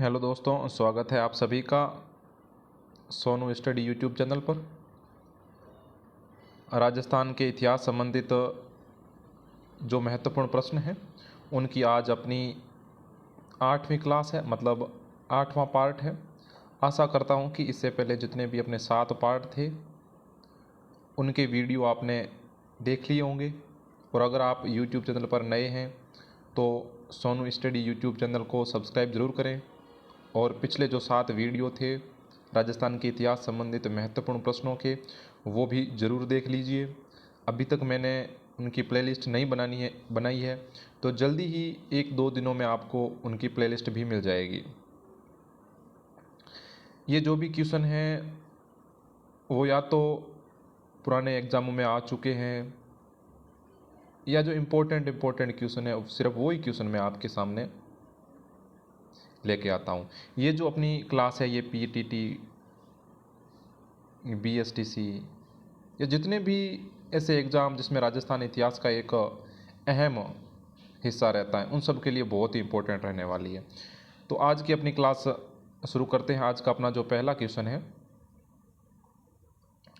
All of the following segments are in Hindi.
हेलो दोस्तों, स्वागत है आप सभी का सोनू स्टडी यूट्यूब चैनल पर। राजस्थान के इतिहास संबंधित जो महत्वपूर्ण प्रश्न हैं उनकी आज अपनी 8वीं क्लास है, मतलब 8वां पार्ट है। आशा करता हूं कि इससे पहले जितने भी अपने 7 पार्ट थे उनके वीडियो आपने देख लिए होंगे। और अगर आप यूट्यूब चैनल पर नए हैं तो सोनू स्टडी यूट्यूब चैनल को सब्सक्राइब ज़रूर करें और पिछले जो 7 वीडियो थे राजस्थान के इतिहास संबंधित महत्वपूर्ण प्रश्नों के, वो भी ज़रूर देख लीजिए। अभी तक मैंने उनकी प्लेलिस्ट नहीं बनाई है, तो जल्दी ही 1-2 दिनों में आपको उनकी प्लेलिस्ट भी मिल जाएगी। ये जो भी क्वेश्चन हैं वो या तो पुराने एग्ज़ामों में आ चुके हैं या जो इम्पोर्टेंट क्वेश्चन है सिर्फ वही क्वेश्चन मैं आपके सामने लेके आता हूँ। ये जो अपनी क्लास है ये PTT, BSTC या जितने भी ऐसे एग्ज़ाम जिसमें राजस्थान इतिहास का एक अहम हिस्सा रहता है उन सब के लिए बहुत ही इम्पोर्टेंट रहने वाली है। तो आज की अपनी क्लास शुरू करते हैं। आज का अपना जो पहला क्वेश्चन है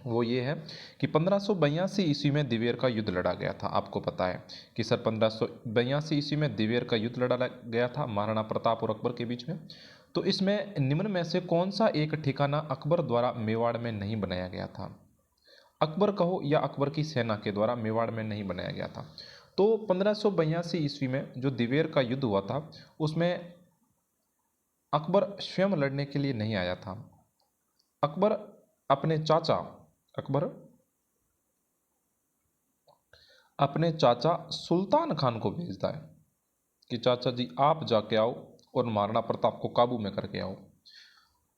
वो ये है कि 1582 ईस्वी में दिवेर का युद्ध लड़ा गया था। आपको पता है कि सर 1582 ईस्वी में दिवेर का युद्ध लड़ा गया था महाराणा प्रताप और अकबर के बीच में। तो इसमें निम्न में से कौन सा एक ठिकाना अकबर द्वारा मेवाड़ में नहीं बनाया गया था? अकबर कहो या अकबर की सेना के द्वारा मेवाड़ में नहीं बनाया गया था। तो 1582 ईस्वी में जो दिवेर का युद्ध हुआ था उसमें अकबर स्वयं लड़ने के लिए नहीं आया था। अकबर अपने चाचा अकबर अपने चाचा सुल्तान खान को भेजता है कि चाचा जी आप जाके आओ और महाराणा प्रताप को काबू में करके आओ।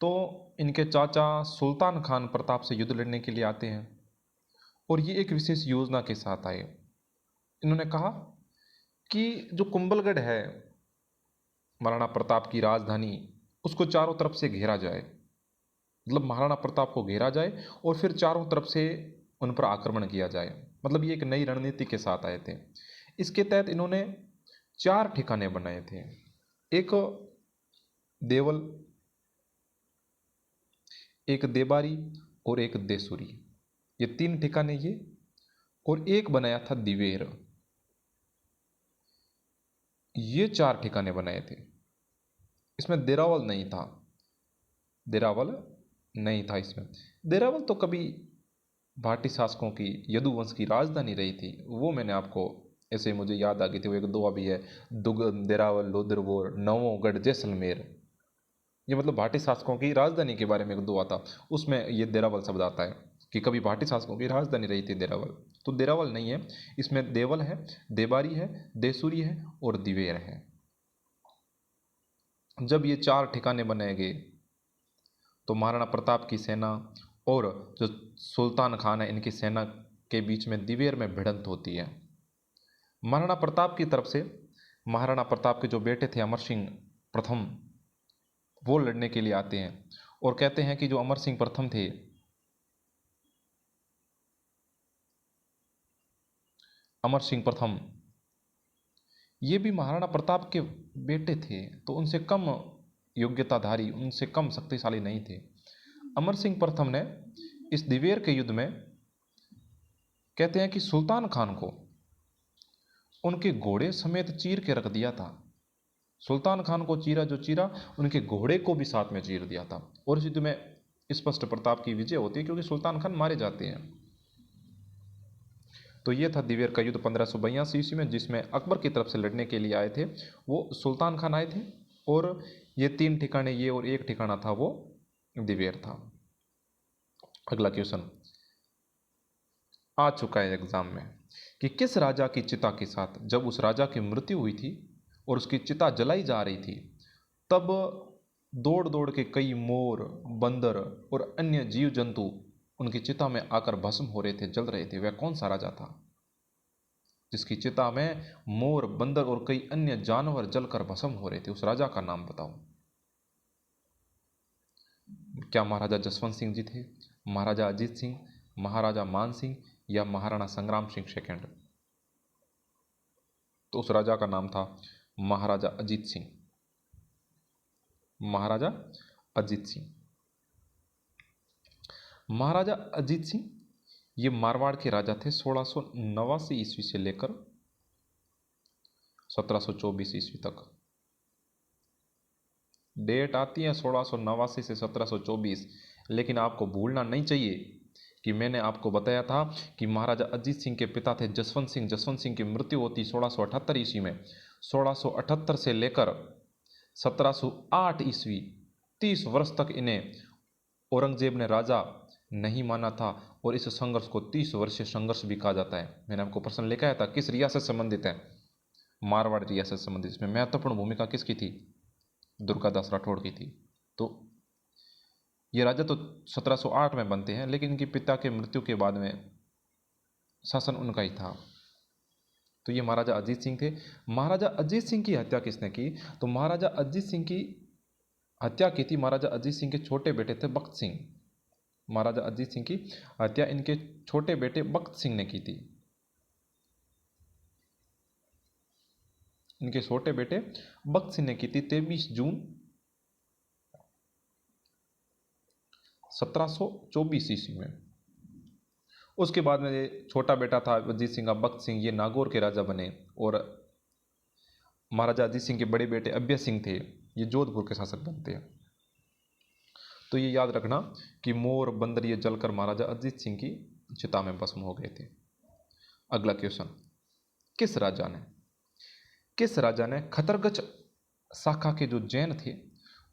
तो इनके चाचा सुल्तान खान प्रताप से युद्ध लड़ने के लिए आते हैं और ये एक विशेष योजना के साथ आए। इन्होंने कहा कि जो कुंभलगढ़ है महाराणा प्रताप की राजधानी, उसको चारों तरफ से घेरा जाए, मतलब महाराणा प्रताप को घेरा जाए और फिर चारों तरफ से उन पर आक्रमण किया जाए। मतलब ये एक नई रणनीति के साथ आए थे। इसके तहत इन्होंने 4 ठिकाने बनाए थे। एक देवल, एक देबारी और एक देसुरी, ये 3 ठिकाने ये, और एक बनाया था दिवेर। ये 4 ठिकाने बनाए थे। इसमें देरावल नहीं था, देरावल नहीं था इसमें। देरावल तो कभी भाटी शासकों की यदुवंश की राजधानी रही थी, वो मैंने आपको ऐसे मुझे याद आ गई थी। वो एक दुआ भी है, दुग देरावल लोदरवोर नवोगढ़ जैसलमेर। ये मतलब भाटी शासकों की राजधानी के बारे में एक दुआ था, उसमें ये देरावल शब्द आता है कि कभी भाटी शासकों की राजधानी रही थी देरावल। तो देरावल नहीं है, इसमें देवल है, देबारी है, देसुरी है और दिवेर है। जब ये 4 ठिकाने बनाए गए तो महाराणा प्रताप की सेना और जो सुल्तान खान है इनकी सेना के बीच में दिवेर में भिड़ंत होती है। महाराणा प्रताप की तरफ से महाराणा प्रताप के जो बेटे थे अमर सिंह प्रथम, वो लड़ने के लिए आते हैं और कहते हैं कि जो अमर सिंह प्रथम थे अमर सिंह प्रथम ये भी महाराणा प्रताप के बेटे थे, तो उनसे कम योग्यताधारी, उनसे कम शक्तिशाली नहीं थे। अमर सिंह प्रथम ने इस दिवेर के युद्ध में कहते हैं कि सुल्तान खान को उनके घोड़े समेत चीर के रख दिया था। सुल्तान खान को चीरा जो चीरा, उनके घोड़े को भी साथ में चीर दिया था। और इस युद्ध में स्पष्ट प्रताप की विजय होती है क्योंकि सुल्तान खान मारे जाते हैं। तो ये था दिवेर का युद्ध 1582 ईस्वी में, जिसमें अकबर की तरफ से लड़ने के लिए आए थे वो सुल्तान खान आए थे। और ये 3 ठिकाने ये और एक ठिकाना था वो दिवेर था। अगला क्वेश्चन आ चुका है एग्जाम में कि किस राजा की चिता के साथ जब उस राजा की मृत्यु हुई थी और उसकी चिता जलाई जा रही थी, तब दौड़ दौड़ के कई मोर, बंदर और अन्य जीव जंतु उनकी चिता में आकर भस्म हो रहे थे, जल रहे थे। वह कौन सा राजा था जिसकी चिता में मोर, बंदर और कई अन्य जानवर जलकर भस्म हो रहे थे? उस राजा का नाम बताओ। क्या महाराजा जसवंत सिंह जी थे, महाराजा अजीत सिंह, महाराजा मान सिंह या महाराणा संग्राम सिंह सेकंड? तो उस राजा का नाम था महाराजा अजीत सिंह। महाराजा अजीत सिंह। महाराजा अजीत सिंह ये मारवाड़ के राजा थे 1689 ईस्वी से लेकर 1724 ईस्वी तक। डेट आती है 1689 से 1724, लेकिन आपको भूलना नहीं चाहिए कि मैंने आपको बताया था कि महाराजा अजीत सिंह के पिता थे जसवंत सिंह। जसवंत सिंह की मृत्यु होती 1678 ईस्वी में। 1678 से लेकर 1708 ईस्वी 30 वर्ष तक इन्हें औरंगजेब ने राजा नहीं माना था, और इस संघर्ष को 30 वर्षीय संघर्ष भी कहा जाता है। मैंने आपको प्रश्न लेकर आया था किस रियासत से संबंधित है, मारवाड़ रियासत से संबंधित। इसमें महत्वपूर्ण भूमिका किसकी थी, दुर्गादास राठौड़ की थी। तो ये राजा तो 1708 में बनते हैं, लेकिन इनके पिता के मृत्यु के बाद में शासन उनका ही था। तो ये महाराजा अजीत सिंह थे। महाराजा अजीत सिंह की हत्या किसने की, तो महाराजा अजीत सिंह की हत्या की थी महाराजा अजीत सिंह के छोटे बेटे थे बख्त सिंह। महाराजा अजीत सिंह की हत्या इनके छोटे बेटे बख्त सिंह ने की थी। इनके छोटे बेटे बख्त सिंह ने की थी 23 जून 1724 ईस्वी में। उसके बाद में ये छोटा बेटा था अजीत सिंह का बख्त सिंह, ये नागौर के राजा बने, और महाराजा अजीत सिंह के बड़े बेटे अभय सिंह थे, ये जोधपुर के शासक बनते हैं। तो ये याद रखना कि मोर बंदर ये जलकर महाराजा अजीत सिंह की चिता में भस्म हो गए थे। अगला क्वेश्चन, किस राजा ने खतरगच शाखा के जो जैन थे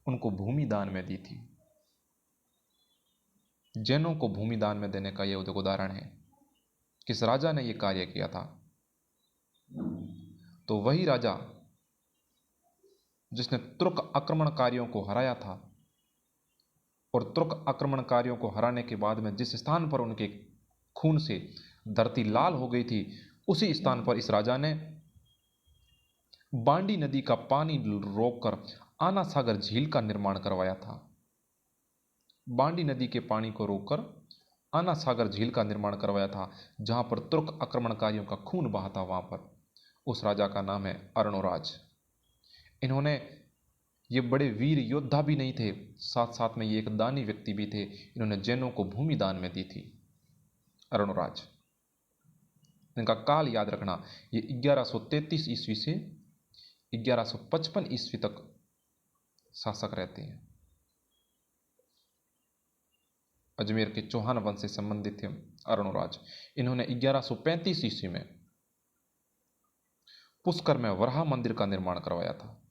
उनको भूमि दान में दी थी। जैनों को भूमि दान में देने का यह उदाहरण है। किस राजा ने यह कार्य किया था, तो वही राजा जिसने तुर्क आक्रमणकारियों को हराया था, और तुर्क आक्रमणकारियों को हराने के बाद में जिस स्थान पर उनके खून से धरती लाल हो गई थी, उसी स्थान पर इस राजा ने बांडी नदी का पानी रोककर आना सागर झील का निर्माण करवाया था। बांडी नदी के पानी को रोककर आना सागर झील का निर्माण करवाया था, जहां पर तुर्क आक्रमणकारियों का खून बहा था। वहां पर उस राजा का नाम है अर्णोराज। इन्होंने ये बड़े वीर योद्धा भी नहीं थे, साथ साथ में ये एक दानी व्यक्ति भी थे। इन्होंने जैनों को भूमि दान में दी थी, अर्णोराज। इनका काल याद रखना, ये 1133 ईस्वी से 1155 ईस्वी तक शासक रहते हैं। अजमेर के चौहान वंश से संबंधित थे अर्णोराज। इन्होंने 1135 ईस्वी में पुष्कर में वराह मंदिर का निर्माण करवाया था।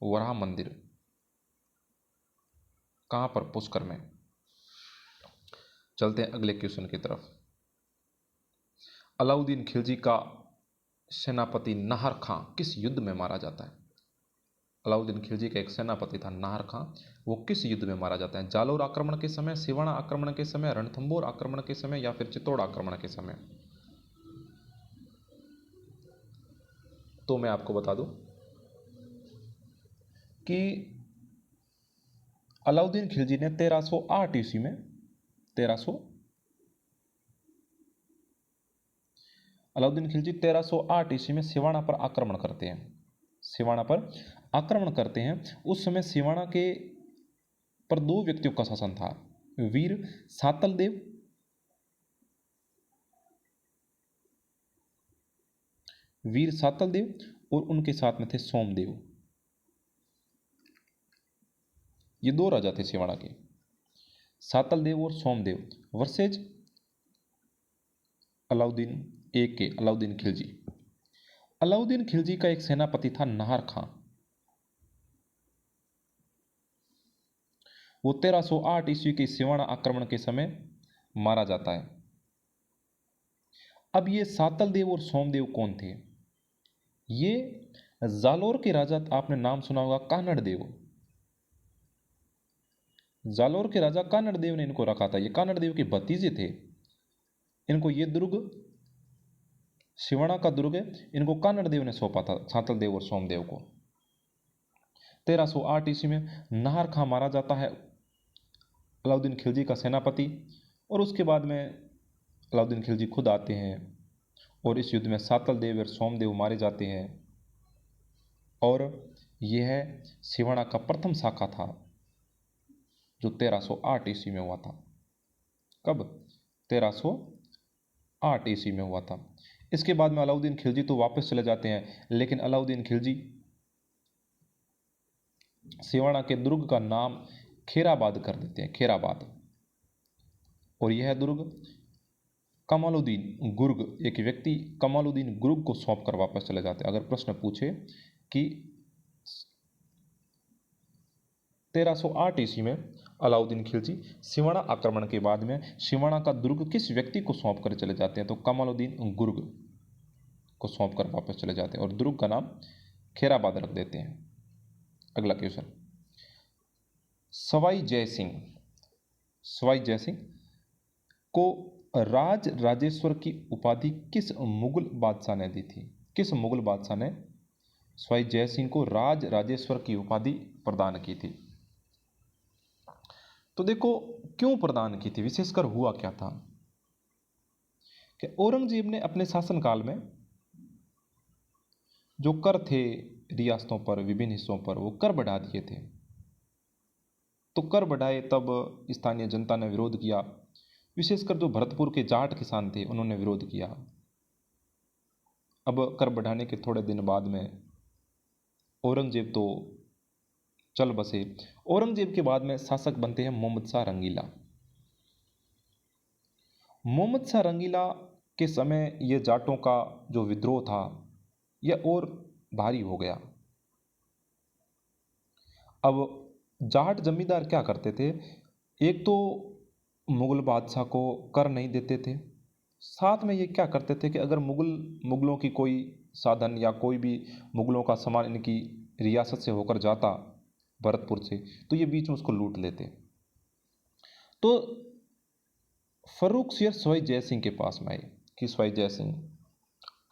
वराह मंदिर कहां पर, पुष्कर में। चलते हैं अगले क्वेश्चन की तरफ। अलाउद्दीन खिलजी का सेनापति नाहर खां किस युद्ध में मारा जाता है। अलाउद्दीन खिलजी का एक सेनापति था नाहर खां, वो किस युद्ध में मारा जाता है। जालोर आक्रमण के समय, सिवाना आक्रमण के समय, रणथंभौर आक्रमण के समय, या फिर चित्तौड़ आक्रमण के समय। तो मैं आपको बता दूं कि अलाउद्दीन खिलजी ने 1308 ईस्वी में अलाउद्दीन खिलजी 1308 ईस्वी में सिवाना पर आक्रमण करते हैं। सिवाना पर आक्रमण करते हैं। उस समय सिवाना के पर दो व्यक्तियों का शासन था, वीर सातल देव और उनके साथ में थे सोमदेव। ये दो राजा थे सिवाना के, सातल देव और सोमदेव वर्सेज अलाउद्दीन खिलजी। अलाउद्दीन खिलजी का एक सेनापति था नाहर खां। वो 1308 ईस्वी के सिवाना आक्रमण के समय मारा जाता है। अब ये सातल देव और सोमदेव कौन थे? ये जालोर के राजा, आपने नाम सुना होगा कानड़ देव। जालोर के राजा कानड़ देव ने इनको रखा था। ये कानड़ देव के भतीजे थे। इनको ये दुर्ग, सिवाना का दुर्ग है, इनको कानड़ देव ने सौंपा था, सातल देव और सोमदेव को। 1308 ईस्वी में नाहर खां मारा जाता है, अलाउद्दीन खिलजी का सेनापति। और उसके बाद में अलाउद्दीन खिलजी खुद आते हैं और इस युद्ध में सातल देव और सोमदेव मारे जाते हैं। और यह है सिवाड़ा का प्रथम शाखा था जो 1308 ईस्वी में हुआ था। कब? 1308 ईस्वी में हुआ था। इसके बाद में अलाउद्दीन खिलजी तो वापस चले जाते हैं, लेकिन अलाउद्दीन खिलजी सिवाड़ा के दुर्ग का नाम खेराबाद कर देते हैं, खेराबाद। और यह दुर्ग कमालुद्दीन गुर्ग, एक व्यक्ति कमालुद्दीन गुर्ग को सौंप कर वापस चले जाते हैं। अगर प्रश्न पूछे कि 1308 ईस्वी में अलाउद्दीन खिलजी सिवाड़ा आक्रमण के बाद में सिवाड़ा का दुर्ग किस व्यक्ति को सौंप कर चले जाते हैं, तो कमालुद्दीन गुर्ग को सौंप कर वापस चले जाते हैं और दुर्ग का नाम खेराबाद रख देते हैं। अगला क्वेश्चन, सवाई जय सिंह को राज राजेश्वर की उपाधि किस मुगल बादशाह ने दी थी? किस मुगल बादशाह ने सवाई जय सिंह को राज राजेश्वर की उपाधि प्रदान की थी? तो देखो, क्यों प्रदान की थी, विशेषकर हुआ क्या था कि औरंगजेब ने अपने शासनकाल में जो कर थे रियासतों पर, विभिन्न हिस्सों पर, वो कर बढ़ा दिए थे। तो कर बढ़ाए तब स्थानीय जनता ने विरोध किया, विशेषकर जो भरतपुर के जाट किसान थे उन्होंने विरोध किया। अब कर बढ़ाने के थोड़े दिन बाद में औरंगजेब तो चल बसे। औरंगजेब के बाद में शासक बनते हैं मोहम्मद शाह रंगीला। मोहम्मद शाह रंगीला के समय ये जाटों का जो विद्रोह था यह और भारी हो गया। अब जाट जमींदार क्या करते थे, एक तो मुगल बादशाह को कर नहीं देते थे, साथ में ये क्या करते थे कि अगर मुगलों की कोई साधन या कोई भी मुगलों का सामान इनकी रियासत से होकर जाता भरतपुर से, तो ये बीच में उसको लूट लेते। तो फर्रुख शेर सवाई जय सिंह के पास में आए कि सवाई जय सिंह,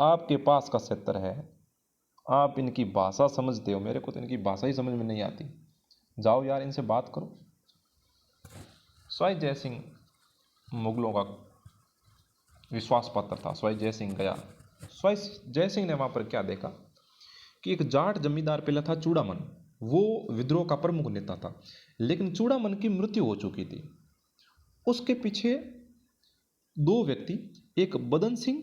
आपके पास का क्षेत्र है, आप इनकी भाषा समझते हो, मेरे को तो इनकी भाषा ही समझ में नहीं आती, जाओ यार इनसे बात करो। सवाई जय सिंह मुगलों का विश्वास पात्र था। सवाई जय सिंह गया। सवाई जय सिंह ने वहाँ पर क्या देखा कि एक जाट जमींदार पहला था चूड़ामन, वो विद्रोह का प्रमुख नेता था, लेकिन चूड़ामन की मृत्यु हो चुकी थी। उसके पीछे दो व्यक्ति, एक बदन सिंह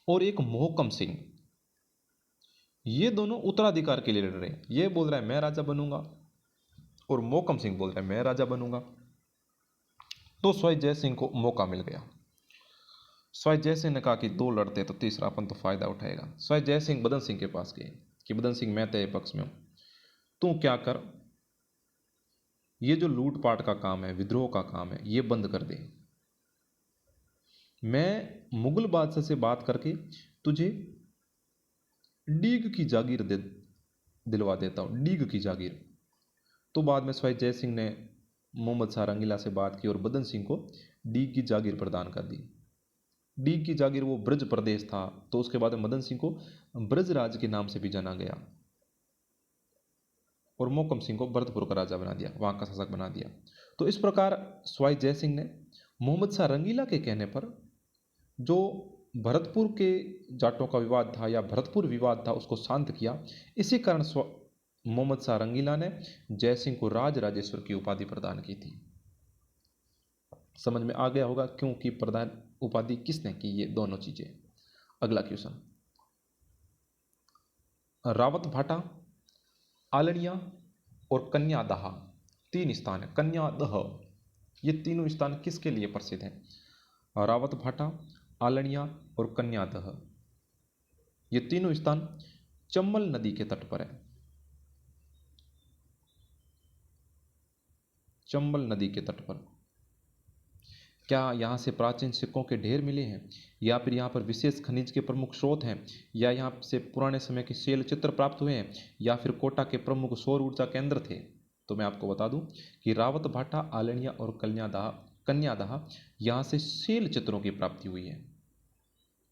और एक मोहकम सिंह, ये दोनों उत्तराधिकार के लिए लड़ रहे हैं। ये बोल रहा है मैं राजा बनूंगा और मोहकम सिंह बोल रहा है मैं राजा बनूंगा। तो सवाई जय सिंह को मौका मिल गया। सवाई जय सिंह ने कहा कि दो लड़ते तो तीसरा अपन तो फायदा उठाएगा। सवाई जय सिंह बदन सिंह के पास गए कि बदन सिंह मैं तेरे पक्ष में हूं, तू क्या कर, ये जो लूटपाट का काम है, विद्रोह का काम है, ये बंद कर दे। मैं मुगल बादशाह से बात करके तुझे डीग की जागीर दिलवा देता हूं, डीग की जागीर। तो बाद में सवाई जय सिंह ने मोहम्मद शाह रंगीला से बात की और बदन सिंह को डीग की जागीर प्रदान कर दी। डीग की जागीर वो ब्रज प्रदेश था, तो उसके बाद मदन सिंह को ब्रजराज के नाम से भी जाना गया और मोहकम सिंह को भरतपुर का राजा बना दिया, वहां का शासक बना दिया। तो इस प्रकार सवाई जय सिंह ने मोहम्मद शाह रंगीला के कहने पर जो भरतपुर के जाटों का विवाद था या भरतपुर विवाद था उसको शांत किया। इसी कारण मोहम्मद शाह रंगीला ने जय सिंह को राज राजेश्वर की उपाधि प्रदान की थी। समझ में आ गया होगा क्यों की प्रदान उपाधि किसने की, ये दोनों चीजें। अगला क्वेश्चन, रावत भाटा, आलड़िया और कन्यादहा, तीन स्थान है, कन्यादह, ये तीनों स्थान किसके लिए प्रसिद्ध हैं? रावत भाटा, आलड़िया और कन्यादह, ये तीनों स्थान चंबल नदी के तट पर है। चंबल नदी के तट पर। क्या यहाँ से प्राचीन सिक्कों के ढेर मिले हैं, या फिर यहाँ पर विशेष खनिज के प्रमुख स्रोत हैं, या यहाँ से पुराने समय के शैल चित्र प्राप्त हुए हैं, या फिर कोटा के प्रमुख सौर ऊर्जा केंद्र थे? तो मैं आपको बता दूं कि रावत भाटा, आलड़िया और कन्यादहा यहाँ से शैल चित्रों की प्राप्ति हुई है।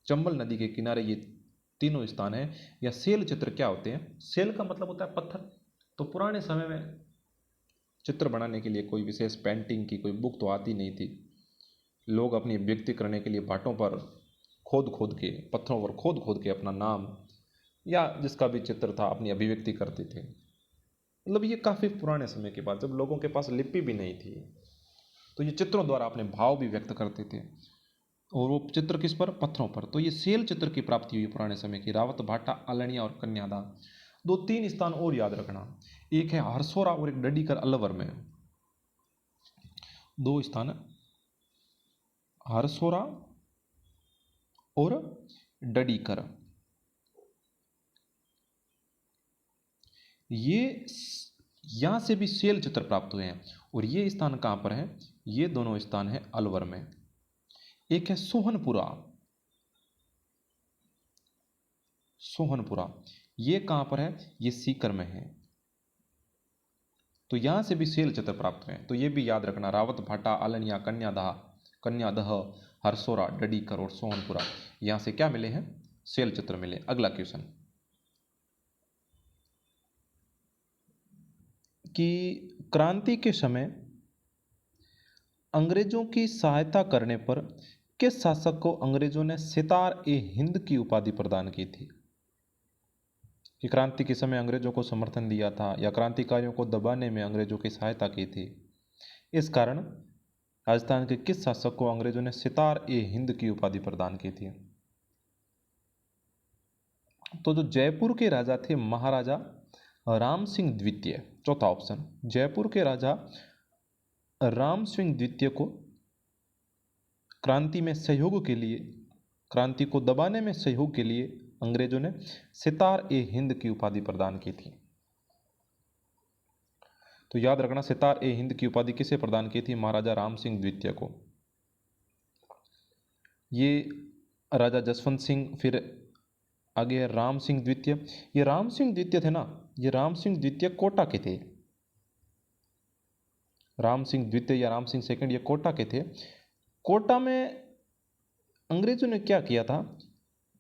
चंबल नदी के किनारे ये तीनों स्थान है। या शैल चित्र क्या होते हैं? शैल का मतलब होता है पत्थर। तो पुराने समय में चित्र बनाने के लिए कोई विशेष पेंटिंग की कोई बुक तो आती नहीं थी, लोग अपनी व्यक्ति करने के लिए भाटों पर खोद खोद के, पत्थरों पर खोद खोद के अपना नाम या जिसका भी चित्र था अपनी अभिव्यक्ति करते थे। मतलब ये काफ़ी पुराने समय की बात, जब लोगों के पास लिपि भी नहीं थी, तो ये चित्रों द्वारा अपने भाव भी व्यक्त करते थे। और वो चित्र किस पर? पत्थरों पर। तो ये सेल चित्र की प्राप्ति हुई पुराने समय की। रावत भाटा, आलनिया और कन्यादा। 2-3 स्थान और याद रखना, एक है हरसोरा और एक डडीकर अलवर में। 2 स्थान, हरसोरा और डडीकर। ये यहां से भी सेल चित्र प्राप्त हुए हैं। और ये स्थान कहां पर है? ये दोनों स्थान है अलवर में। एक है सोहनपुरा। सोहनपुरा ये कहां पर है? ये सीकर में है। तो यहां से भी सेल चित्र प्राप्त हुए हैं। तो ये भी याद रखना, रावत भाटा, आलनिया, कन्यादह, हरसोरा, डडीकर और सोहनपुरा, यहां से क्या मिले हैं? सेल चित्र मिले। अगला क्वेश्चन कि क्रांति के समय अंग्रेजों की सहायता करने पर किस शासक को अंग्रेजों ने सितार ए हिंद की उपाधि प्रदान की थी? कि क्रांति के समय अंग्रेजों को समर्थन दिया था या क्रांतिकारियों को दबाने में अंग्रेजों की सहायता की थी, इस कारण राजस्थान के किस शासक को अंग्रेजों ने सितार ए हिंद की उपाधि प्रदान की थी? तो जो जयपुर के राजा थे महाराजा राम सिंह द्वितीय, चौथा ऑप्शन, जयपुर के राजा राम सिंह द्वितीय को क्रांति में सहयोग के लिए, क्रांति को दबाने में सहयोग के लिए अंग्रेजों ने सितार ए हिंद की उपाधि प्रदान की थी। तो याद रखना, सितार ए हिंद की उपाधि किसे प्रदान की थी? महाराजा राम सिंह द्वितीय को। ये राजा जसवंत सिंह, फिर आगे है राम सिंह द्वितीय। ये राम सिंह द्वितीय थे ना, ये राम सिंह द्वितीय कोटा के थे। राम सिंह द्वितीय या राम सिंह सेकंड ये कोटा के थे। कोटा में अंग्रेजों ने क्या किया था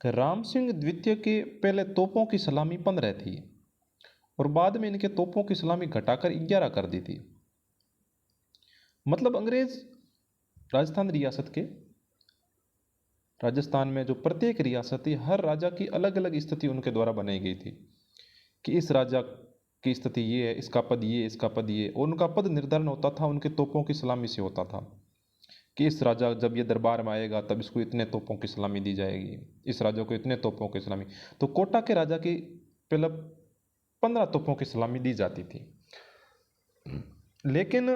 कि राम सिंह द्वितीय के पहले तोपों की सलामी 15 थी और बाद में इनके तोपों की सलामी घटाकर 11 कर दी थी। मतलब अंग्रेज राजस्थान रियासत के, राजस्थान में जो प्रत्येक रियासत थी, हर राजा की अलग अलग स्थिति उनके द्वारा बनाई गई थी कि इस राजा की स्थिति ये है, इसका पद ये, इसका पद ये, और उनका पद निर्धारण होता था उनके तोपों की सलामी से होता था कि इस राजा जब ये दरबार में आएगा तब इसको इतने तोपों की सलामी दी जाएगी, इस राजा को इतने तोपों की सलामी। तो कोटा के राजा की पहले 15 तोपों की सलामी दी जाती थी। लेकिन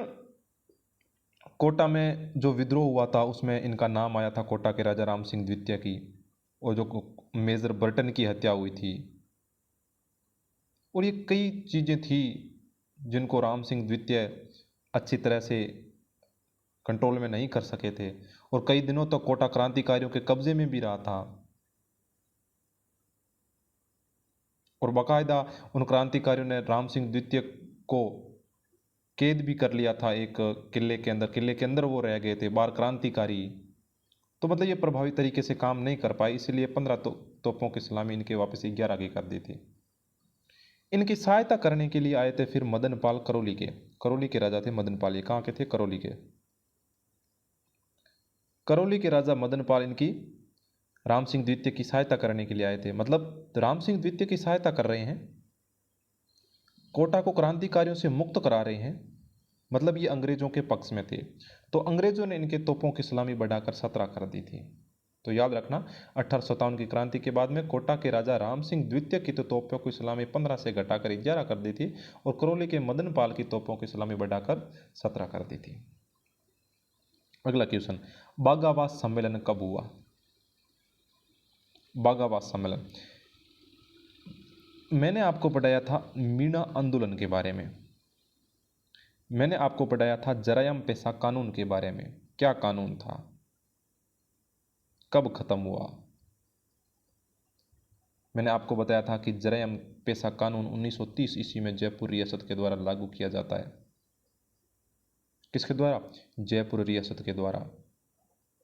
कोटा में जो विद्रोह हुआ था उसमें इनका नाम आया था, कोटा के राजा राम सिंह द्वितीय की, और जो मेजर बर्टन की हत्या हुई थी, और ये कई चीज़ें थी जिनको राम सिंह द्वितीय अच्छी तरह से कंट्रोल में नहीं कर सके थे और कई दिनों तक कोटा क्रांतिकारियों के कब्जे में भी रहा था। और बाकायदा उन क्रांतिकारियों ने राम सिंह द्वितीय को कैद भी कर लिया था एक किले के अंदर। किले के अंदर वो रह गए थे, बार क्रांतिकारी। तो मतलब ये प्रभावी तरीके से काम नहीं कर पाए, इसलिए 15 तोपों की सलामी इनके वापस 11 की कर दी थी। इनकी सहायता करने के लिए आए थे फिर मदनपाल करौली के। करौली के राजा थे मदनपाल। ये कहाँ के थे? करौली के। करौली के राजा मदनपाल इनकी राम सिंह द्वितीय की सहायता करने के लिए आए थे। मतलब राम सिंह द्वितीय की सहायता कर रहे हैं, कोटा को क्रांतिकारियों से मुक्त करा रहे हैं, मतलब ये अंग्रेजों के पक्ष में थे। तो अंग्रेजों ने इनके तोपों की सलामी बढ़ाकर 17 कर दी थी। तो याद रखना, 1857 की क्रांति के बाद में कोटा के राजा राम सिंह द्वितीय की तो तोपों की सलामी 15 से घटाकर 11 कर दी थी और करौली के मदनपाल की तोपों की सलामी बढ़ाकर 17 कर दी थी। अगला क्वेश्चन, बाघावास सम्मेलन कब हुआ? बाघावास सम्मेलन मैंने आपको पढ़ाया था मीणा आंदोलन के बारे में, मैंने आपको पढ़ाया था जरायम पेशा कानून के बारे में। क्या कानून था, कब खत्म हुआ? मैंने आपको बताया था कि जरायम पेशा कानून 1930 ईस्वी में जयपुर रियासत के द्वारा लागू किया जाता है। किसके द्वारा? जयपुर रियासत के द्वारा,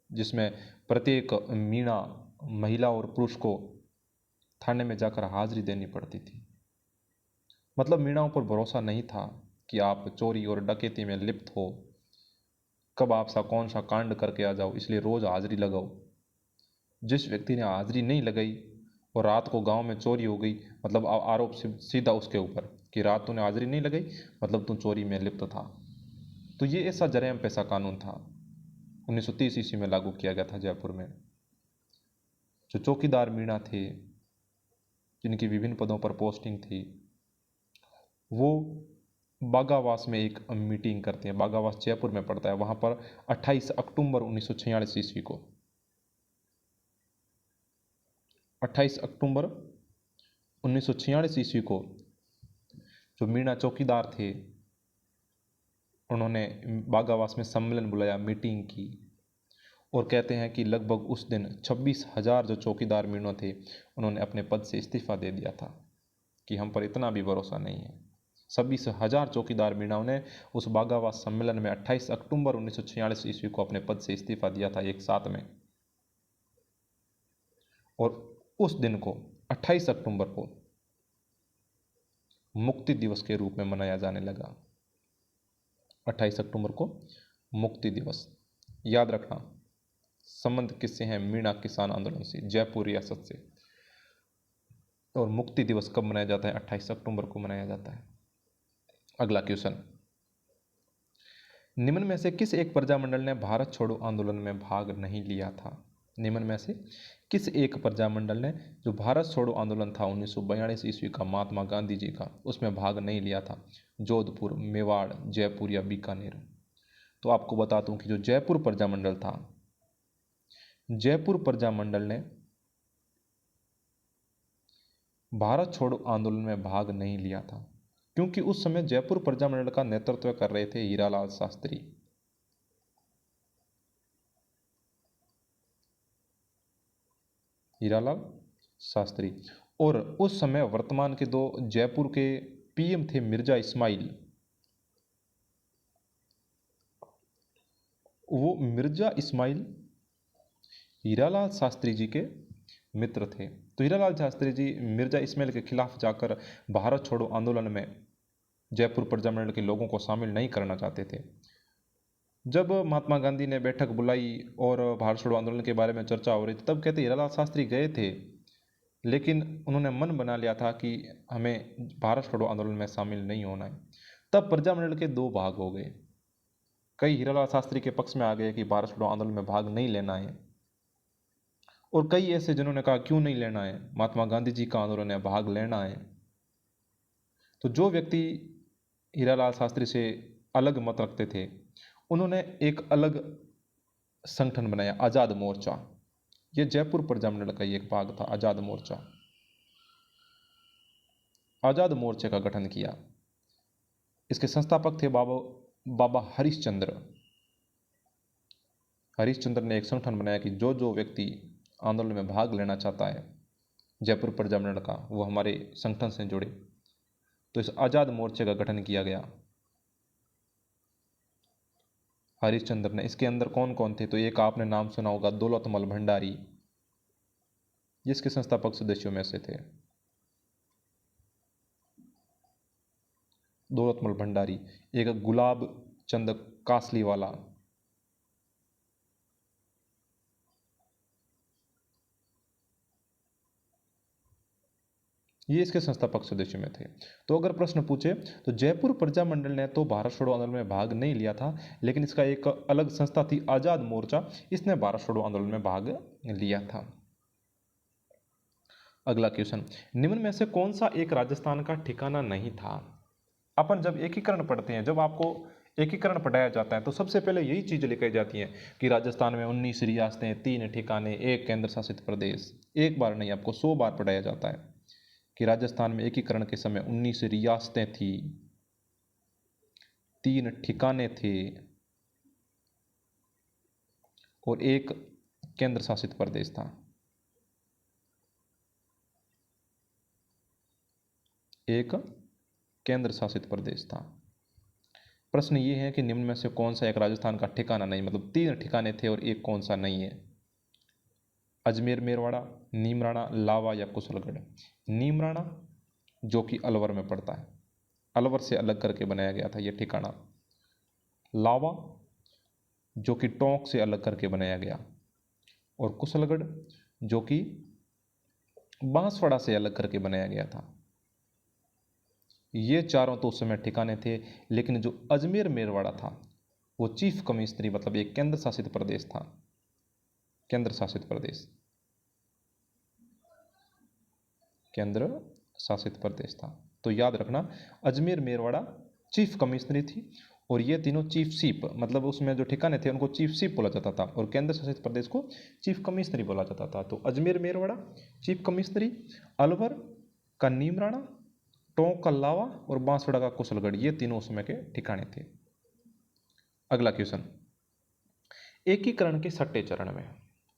जिसमें प्रत्येक मीणा महिला और पुरुष को थाने में जाकर हाजिरी देनी पड़ती थी। मतलब मीणाओं पर भरोसा नहीं था कि आप चोरी और डकैती में लिप्त हो, कब आप सा कौन सा कांड करके आ जाओ, इसलिए रोज हाजिरी लगाओ। जिस व्यक्ति ने हाजिरी नहीं लगाई और रात को गांव में चोरी हो गई, मतलब आरोप सीधा उसके ऊपर कि रात तूने हाजिरी नहीं लगाई मतलब तू चोरी में लिप्त था। तो ये ऐसा जरेम पेशा कानून था, 1930 ईस्वी में लागू किया गया था जयपुर में। जो चौकीदार मीणा थे, जिनकी विभिन्न पदों पर पोस्टिंग थी, वो बागावास में एक मीटिंग करते हैं। बागावास जयपुर में पड़ता है। वहाँ पर 28 अक्टूबर 1946 ईस्वी को 28 अक्टूबर 1946 ईस्वी को जो मीणा चौकीदार थे, उन्होंने बागावास में सम्मेलन बुलाया, मीटिंग की, और कहते हैं कि लगभग उस दिन 26,000 जो चौकीदार मीणों थे, उन्होंने अपने पद से इस्तीफा दे दिया था कि हम पर इतना भी भरोसा नहीं है। 26,000 चौकीदार मीणाओं ने उस बागावास सम्मेलन में 28 अक्टूबर 1946 ईस्वी को अपने पद से इस्तीफा दिया था एक साथ में। और उस दिन को 28 अक्टूबर को मुक्ति दिवस के रूप में मनाया जाने लगा। 28 अक्टूबर को मुक्ति दिवस। याद रखना, संबंध किससे हैं? मीणा किसान आंदोलन से, जयपुर रियासत से। और मुक्ति दिवस कब मनाया जाता है? 28 अक्टूबर को मनाया जाता है। अगला क्वेश्चन, निम्न में से किस एक प्रजामंडल ने भारत छोड़ो आंदोलन में भाग नहीं लिया था? निम्न में से किस एक प्रजामंडल ने, जो भारत छोड़ो आंदोलन था 1942 ईस्वी का महात्मा गांधी जी का, उसमें भाग नहीं लिया था? जोधपुर, मेवाड़, जयपुर या बीकानेर? तो आपको बता दूं कि जो जयपुर प्रजामंडल था, जयपुर प्रजामंडल ने भारत छोड़ो आंदोलन में भाग नहीं लिया था, क्योंकि उस समय जयपुर प्रजामंडल का नेतृत्व कर रहे थे हीरालाल शास्त्री। हीरालाल शास्त्री। और उस समय वर्तमान के दो जयपुर के पीएम थे मिर्जा इस्माइल। वो मिर्जा इस्माइल हीरालाल शास्त्री जी के मित्र थे। तो हीरालाल शास्त्री जी मिर्जा इस्माइल के खिलाफ जाकर भारत छोड़ो आंदोलन में जयपुर प्रजामंडल के लोगों को शामिल नहीं करना चाहते थे। जब महात्मा गांधी ने बैठक बुलाई और भारत छोड़ो आंदोलन के बारे में चर्चा हो रही थी, तब कहते हीरालाल शास्त्री गए थे, लेकिन उन्होंने मन बना लिया था कि हमें भारत छोड़ो आंदोलन में शामिल नहीं होना है। तब प्रजामंडल के दो भाग हो गए। कई हीरालाल शास्त्री के पक्ष में आ गए कि भारत छोड़ो आंदोलन में भाग नहीं लेना है, और कई ऐसे जिन्होंने कहा क्यों नहीं लेना है, महात्मा गांधी जी का आंदोलन है, भाग लेना है। तो जो व्यक्ति हीरालाल शास्त्री से अलग मत रखते थे, उन्होंने एक अलग संगठन बनाया, आज़ाद मोर्चा। यह जयपुर प्रजामंडल का ही एक भाग था, आज़ाद मोर्चा। आज़ाद मोर्चे का गठन किया। इसके संस्थापक थे बाबा हरिश्चंद्र। हरिश्चंद्र ने एक संगठन बनाया कि जो जो व्यक्ति आंदोलन में भाग लेना चाहता है जयपुर प्रजामंडल का, वो हमारे संगठन से जुड़े। तो इस आज़ाद मोर्चे का गठन किया गया हरिश्चंद्र ने। इसके अंदर कौन कौन थे? तो एक आपने नाम सुना होगा, दौलतमल भंडारी, जिसके संस्थापक सदस्यों में से थे दौलतमल भंडारी। एक गुलाब चंद कासलीवाला, ये इसके संस्थापक सदस्यों में थे। तो अगर प्रश्न पूछे तो जयपुर प्रजामंडल ने तो भारत छोड़ो आंदोलन में भाग नहीं लिया था, लेकिन इसका एक अलग संस्था थी आज़ाद मोर्चा, इसने भारत छोड़ो आंदोलन में भाग लिया था। अगला क्वेश्चन, निम्न में से कौन सा एक राजस्थान का ठिकाना नहीं था? अपन जब एकीकरण पढ़ते हैं, जब आपको एकीकरण पढ़ाया जाता है, तो सबसे पहले यही चीज़ लिखाई जाती है कि राजस्थान में 19 रियासतें, 3 ठिकाने, 1 केंद्र शासित प्रदेश। एक बार नहीं, आपको 100 बार पढ़ाया जाता है कि राजस्थान में एकीकरण के समय 19 रियासतें थी, 3 ठिकाने थे और 1 केंद्र शासित प्रदेश था। एक केंद्र शासित प्रदेश था। प्रश्न ये है कि निम्न में से कौन सा एक राजस्थान का ठिकाना नहीं, मतलब 3 ठिकाने थे और एक कौन सा नहीं है? अजमेर मेरवाड़ा, नीमराणा, लावा या कुशलगढ़? नीमराणा जो कि अलवर में पड़ता है, अलवर से अलग करके बनाया गया था यह ठिकाना। लावा जो कि टोंक से अलग करके बनाया गया। और कुशलगढ़ जो कि बांसवाड़ा से अलग करके बनाया गया था। ये चारों तो उस समय ठिकाने थे, लेकिन जो अजमेर मेरवाड़ा था वो चीफ कमिश्नरी मतलब एक केंद्र शासित प्रदेश था, केंद्र शासित प्रदेश, केंद्र शासित प्रदेश था। तो याद रखना, अजमेर मेरवाड़ा चीफ कमिश्नरी थी और ये तीनों चीफ शिप मतलब उसमें जो ठिकाने थे उनको चीफ शिप बोला जाता था और केंद्र शासित प्रदेश को चीफ कमिश्नरी बोला जाता था। तो अजमेर मेरवाड़ा चीफ कमिश्नरी, अलवर का नीमराणा, टोंक का लावा और बांसवाड़ा का कुशलगढ़, ये तीनों उस समय के ठिकाने थे। अगला क्वेश्चन, एकीकरण के छठे चरण में,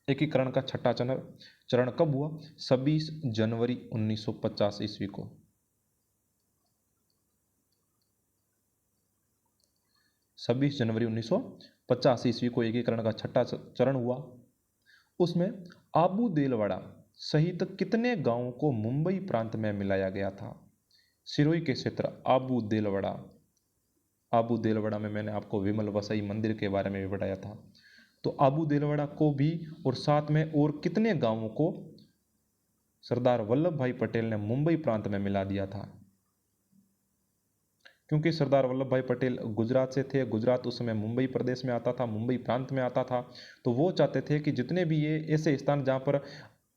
एकीकरण का छठा चरण कब हुआ? 26 जनवरी 1950 ईस्वी को। 26 जनवरी 1950 ईस्वी को एकीकरण का छठा चरण हुआ। उसमें आबू देलवाड़ा सहित कितने गांवों को मुंबई प्रांत में मिलाया गया था? सिरोही के क्षेत्र आबू देलवाड़ा, आबू देलवाड़ा में मैंने आपको विमल वसई मंदिर के बारे में भी बताया था। तो आबू देलवाड़ा को भी और साथ में और कितने गांवों को सरदार वल्लभ भाई पटेल ने मुंबई प्रांत में मिला दिया था? क्योंकि सरदार वल्लभ भाई पटेल गुजरात से थे, गुजरात उस समय मुंबई प्रदेश में आता था, मुंबई प्रांत में आता था, तो वो चाहते थे कि जितने भी ये ऐसे स्थान जहाँ पर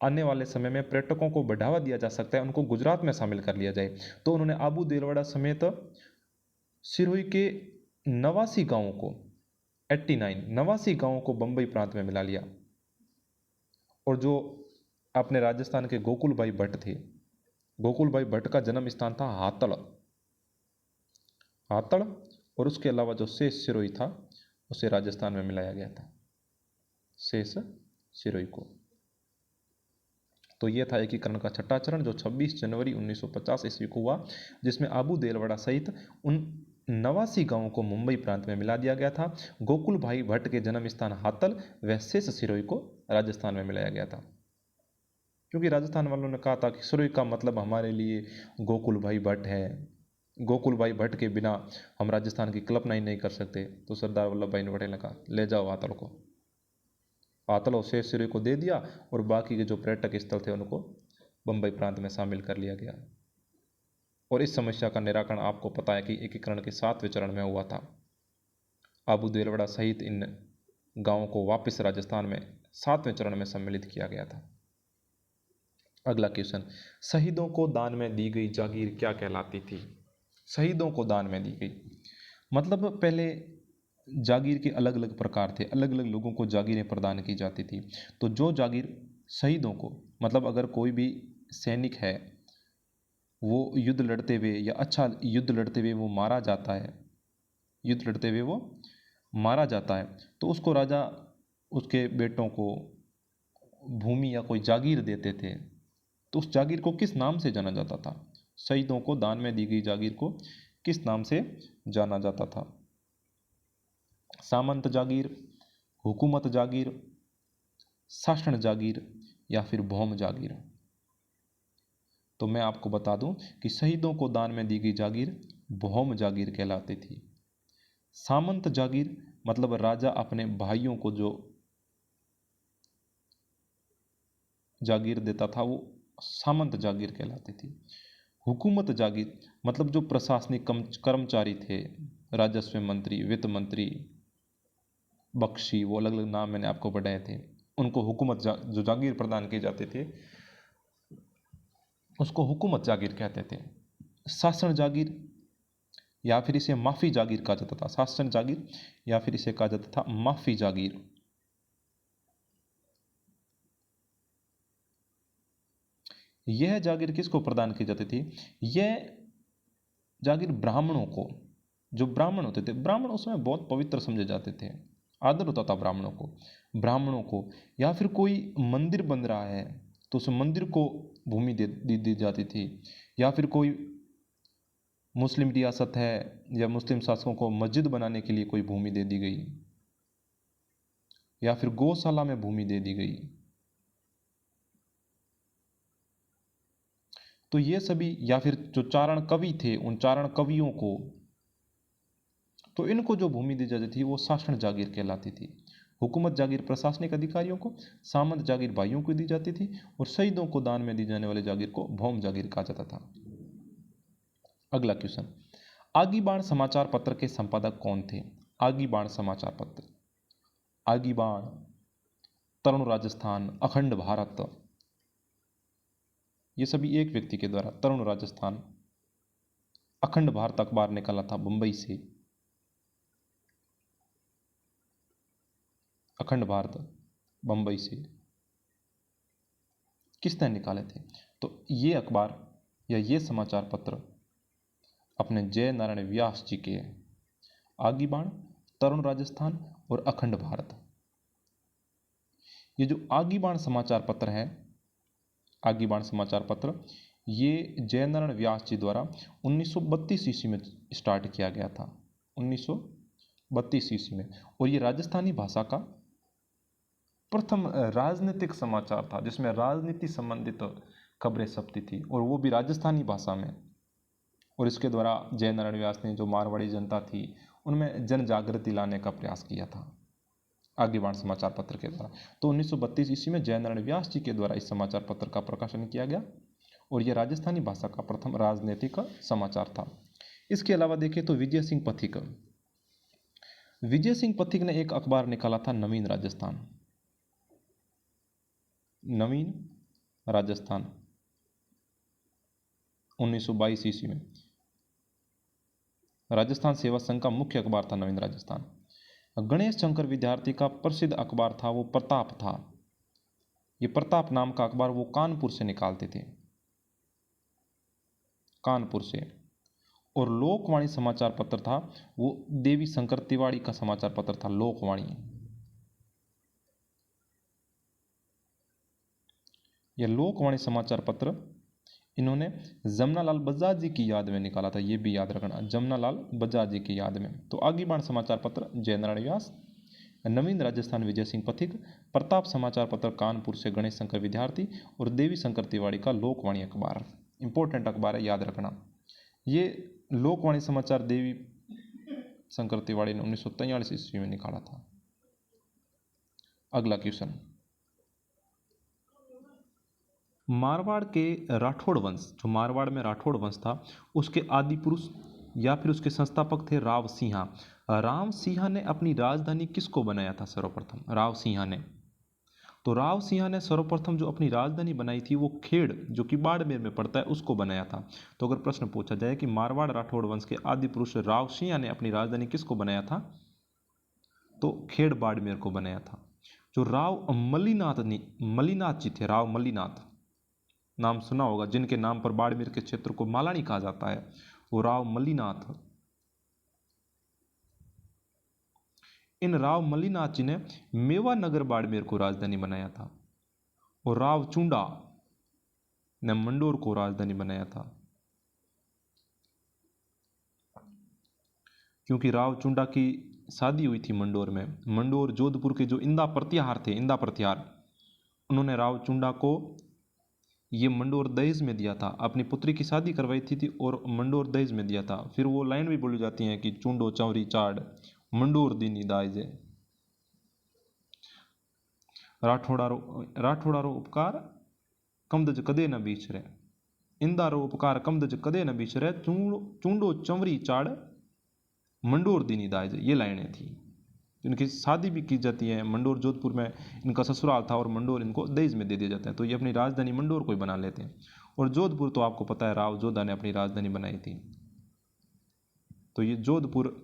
आने वाले समय में पर्यटकों को बढ़ावा दिया जा सकता है उनको गुजरात में शामिल कर लिया जाए। तो उन्होंने आबू देलवाड़ा समेत सिरोही के 89 गांवों को 89 गांवों को बम्बई प्रांत में मिला लिया। और जो अपने राजस्थान के गोकुल भाई भट्ट थे, गोकुल भाई भट्ट का जन्म स्थान था हातड़, हातड़, और उसके अलावा जो शेष सिरोही था उसे राजस्थान में मिलाया गया था, शेष सिरोही को। तो यह था एकीकरण का छठा चरण जो 26 जनवरी 1950 ईस्वी को हुआ, जिसमें आबू देलवाड़ा सहित उन 89 गांवों को मुंबई प्रांत में मिला दिया गया था। गोकुल भाई भट्ट के जन्म स्थान हातल व शेष सिरोही को राजस्थान में मिलाया गया था, क्योंकि राजस्थान वालों ने कहा था कि सिरोही का मतलब हमारे लिए गोकुल भाई भट्ट है, गोकुल भाई भट्ट के बिना हम राजस्थान की कल्पना ही नहीं कर सकते। तो सरदार वल्लभ भाई पटेल ने कहा ले जाओ हातल को, हातल और शेष सिरोही को दे दिया और बाकी के जो पर्यटक स्थल थे उनको बम्बई प्रांत में शामिल कर लिया गया। और इस समस्या का निराकरण आपको पता है कि एकीकरण के 7वें चरण में हुआ था। आबू देलवाड़ा सहित इन गांवों को वापस राजस्थान में 7वें चरण में सम्मिलित किया गया था। अगला क्वेश्चन, शहीदों को दान में दी गई जागीर क्या कहलाती थी? शहीदों को दान में दी गई मतलब पहले जागीर के अलग अलग प्रकार थे, अलग अलग लोगों को जागीरें प्रदान की जाती थी। तो जो जागीर शहीदों को मतलब अगर कोई भी सैनिक है वो युद्ध लड़ते हुए या अच्छा युद्ध लड़ते हुए वो मारा जाता है, युद्ध लड़ते हुए वो मारा जाता है, तो उसको राजा उसके बेटों को भूमि या कोई जागीर देते थे। तो उस जागीर को किस नाम से जाना जाता था? शहीदों को दान में दी गई जागीर को किस नाम से जाना जाता था? सामंत जागीर, हुकूमत जागीर, शासन जागीर या फिर भौम जागीर? तो मैं आपको बता दूं कि शहीदों को दान में दी गई जागीर भौम जागीर कहलाती थी। सामंत जागीर मतलब राजा अपने भाइयों को जो जागीर देता था वो सामंत जागीर कहलाती थी। हुकूमत जागीर मतलब जो प्रशासनिक कर्मचारी थे, राजस्व मंत्री, वित्त मंत्री, बख्शी, वो अलग अलग नाम मैंने आपको बताए थे, उनको हुकूमत जो जागीर प्रदान किए जाते थे उसको हुकूमत जागीर कहते थे। शासन जागीर या फिर इसे माफ़ी जागीर कहा जाता था, शासन जागीर या फिर इसे कहा जाता था माफ़ी जागीर। यह जागीर किसको प्रदान की जाती थी? यह जागीर ब्राह्मणों को, जो ब्राह्मण होते थे, ब्राह्मण उसमें बहुत पवित्र समझे जाते थे, आदर होता था ब्राह्मणों को, ब्राह्मणों को या फिर कोई मंदिर बन रहा है तो उस मंदिर को भूमि दी जाती थी, या फिर कोई मुस्लिम रियासत है या मुस्लिम शासकों को मस्जिद बनाने के लिए कोई भूमि दे दी गई, या फिर गौशाला में भूमि दे दी गई। तो ये सभी, या फिर जो चारण कवि थे उन चारण कवियों को, तो इनको जो भूमि दी जाती थी वो शासन जागीर कहलाती थी। हुकूमत जागीर प्रशासनिक अधिकारियों को, सामंत जागीर भाइयों को दी जाती थी और शहीदों को दान में दी जाने वाली जागीर को भौम जागीर कहा जाता था। अगला क्वेश्चन, आगी बाण समाचार पत्र के संपादक कौन थे? आगी बाण समाचार पत्र, आगी बाण, तरुण राजस्थान, अखंड भारत, ये सभी एक व्यक्ति के द्वारा। तरुण राजस्थान, अखंड भारत अखबार निकाला था मुंबई से, अखंड भारत बंबई से। किसने निकाले थे? तो ये अखबार या ये समाचार पत्र अपने जय नारायण व्यास जी के हैं। आगी बाण, तरुण राजस्थान और अखंड भारत। ये जो आगी बाण समाचार पत्र है, आगी बाण समाचार पत्र, ये जय नारायण व्यास जी द्वारा 1932 ईस्वी में स्टार्ट किया गया था, 1932 ईस्वी में। और ये राजस्थानी भाषा का प्रथम राजनीतिक समाचार था जिसमें राजनीति संबंधित खबरें छपती थी और वो भी राजस्थानी भाषा में। और इसके द्वारा जय नारायण व्यास ने जो मारवाड़ी जनता थी उनमें जन जागृति लाने का प्रयास किया था आगी बाण समाचार पत्र के द्वारा। तो 1932 ईस्वी में जय नारायण व्यास जी के द्वारा इस समाचार पत्र का प्रकाशन किया गया और यह राजस्थानी भाषा का प्रथम राजनीतिक समाचार था। इसके अलावा देखें तो विजय सिंह पथिक, विजय सिंह पथिक ने एक अखबार निकाला था नवीन राजस्थान, नवीन राजस्थान 1922 ईस्वी में। राजस्थान सेवा संघ का मुख्य अखबार था नवीन राजस्थान। गणेश शंकर विद्यार्थी का प्रसिद्ध अखबार था वो प्रताप था। ये प्रताप नाम का अखबार वो कानपुर से निकालते थे, कानपुर से। और लोकवाणी समाचार पत्र था वो देवी शंकर तिवाड़ी का समाचार पत्र था, लोकवाणी। यह लोकवाणी समाचार पत्र इन्होंने जमनालाल बजाज जी की याद में निकाला था, ये भी याद रखना, जमनालाल बजाज जी की याद में। तो आगी बाण समाचार पत्र जय नारायण व्यास, नवीन राजस्थान विजय सिंह पथिक, प्रताप समाचार पत्र कानपुर से गणेश शंकर विद्यार्थी और देवी शंकर तिवाड़ी का लोकवाणी अखबार। इंपॉर्टेंट अखबार है, याद रखना। ये लोकवाणी समाचार देवी शंकर तिवाड़ी ने 1943 ईस्वी में निकाला था। अगला क्वेश्चन, मारवाड़ के राठौड़ वंश, जो मारवाड़ में राठौड़ वंश था उसके आदि पुरुष या फिर उसके संस्थापक थे राव सिंहा। राव सिंहा ने अपनी राजधानी किसको बनाया था सर्वप्रथम? राव सिंहा ने। तो राव सिंहा ने सर्वप्रथम जो अपनी राजधानी बनाई थी वो खेड़, जो कि बाड़मेर में पड़ता है, उसको बनाया था। तो अगर प्रश्न पूछा जाए कि मारवाड़ राठौड़ वंश के आदि पुरुष राव सिंहा ने अपनी राजधानी किसको बनाया था, तो खेड़ बाड़मेर को बनाया था। जो राव मलिनाथ जी थे, राव मलिनाथ, नाम सुना होगा, जिनके नाम पर बाड़मेर के क्षेत्र को मालानी कहा जाता है, वो राव मलिनाथ। इन राव मलिनाथ जी ने मेवा नगर बाड़मेर को राजधानी बनाया था और राव चुंडा ने मंडोर को राजधानी बनाया था, क्योंकि राव चुंडा की शादी हुई थी मंडोर में। मंडोर जोधपुर के जो इंदा प्रतिहार थे, इंदा प्रतिहार, उन्होंने राव चुंडा को ये मंडोर दहेज में दिया था, अपनी पुत्री की शादी करवाई थी और मंडोर दहेज में दिया था। फिर वो लाइन भी बोली जाती है कि चुंडो चौरी चाड़ मंडोर दीनी दाइजे। राठौड़ारो उपकार कमदज कदे न बीछरे, इंदारो उपकार कमदज कदे न बीछरे, चुंडो चंवरी चाड़ मंडोर दीनी दाइजे, ये लाइनें थी। इनकी शादी भी की जाती है मंडोर, जोधपुर में इनका ससुराल था और मंडोर इनको दहेज में दे दिया जाता है। तो ये अपनी राजधानी मंडोर को ही बना लेते हैं। और जोधपुर तो आपको पता है राव जोधा ने अपनी राजधानी बनाई थी। तो ये जोधपुर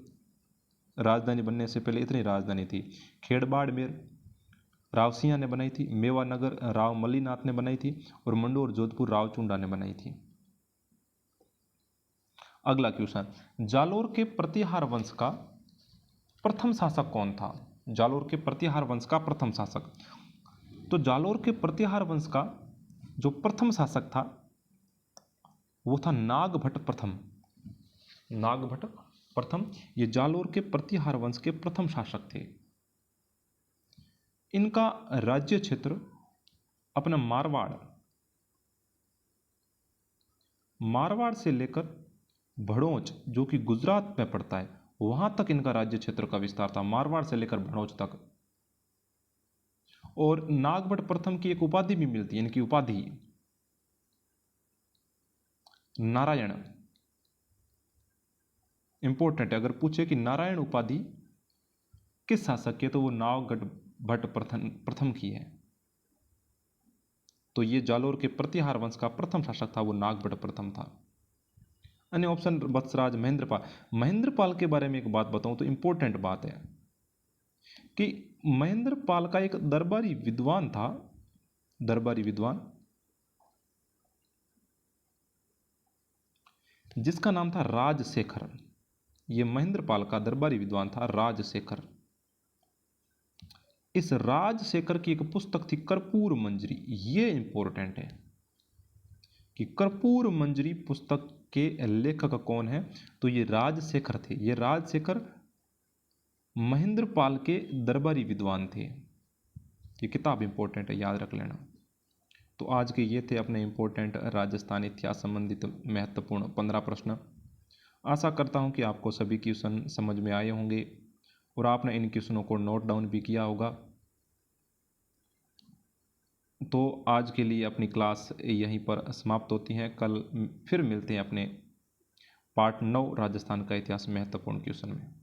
राजधानी बनने से पहले इतनी राजधानी थी। खेड़ बाड़मेर राव सिंहा ने बनाई थी, मेवा नगर राव मलिनाथ ने बनाई थी और मंडोर जोधपुर राव चुंडा ने बनाई थी। अगला क्वेश्चन, जालोर के प्रतिहार वंश का प्रथम शासक कौन था? जालोर के प्रतिहार वंश का प्रथम शासक, तो जालोर के प्रतिहार वंश का जो प्रथम शासक था वो था नागभट्ट प्रथम। नागभट्ट प्रथम ये जालोर के प्रतिहार वंश के प्रथम शासक थे। इनका राज्य क्षेत्र अपना मारवाड़ से लेकर भड़ोच, जो कि गुजरात में पड़ता है, वहां तक इनका राज्य क्षेत्र का विस्तार था, मारवाड़ से लेकर भड़ोच तक। और नागभट्ट प्रथम की एक उपाधि भी मिलती है, इनकी उपाधि नारायण। इंपॉर्टेंट है, अगर पूछे कि नारायण उपाधि किस शासक की है तो वो नागभट्ट प्रथम की है। तो ये जालोर के प्रतिहार वंश का प्रथम शासक था, वो नागभट्ट प्रथम था। अन्य ऑप्शन वत्सराज, महेंद्रपाल। महेंद्रपाल के बारे में एक बात बताऊं तो इंपॉर्टेंट बात है कि महेंद्रपाल का एक दरबारी विद्वान था, दरबारी विद्वान, जिसका नाम था राजशेखर। ये महेंद्रपाल का दरबारी विद्वान था राजशेखर। इस राजशेखर की एक पुस्तक थी कर्पूर मंजरी। ये इंपॉर्टेंट है कि कर्पूर मंजरी पुस्तक के लेखक कौन है, तो ये राजशेखर थे। ये राजशेखर महेंद्रपाल के दरबारी विद्वान थे। ये किताब इंपॉर्टेंट है, याद रख लेना। तो आज के ये थे अपने इंपॉर्टेंट राजस्थान इतिहास संबंधित महत्वपूर्ण 15 प्रश्न। आशा करता हूँ कि आपको सभी क्वेश्चन समझ में आए होंगे और आपने इन क्वेश्चनों को नोट डाउन भी किया होगा। तो आज के लिए अपनी क्लास यहीं पर समाप्त होती है। कल फिर मिलते हैं अपने पार्ट 9 राजस्थान का इतिहास महत्वपूर्ण क्वेश्चन में।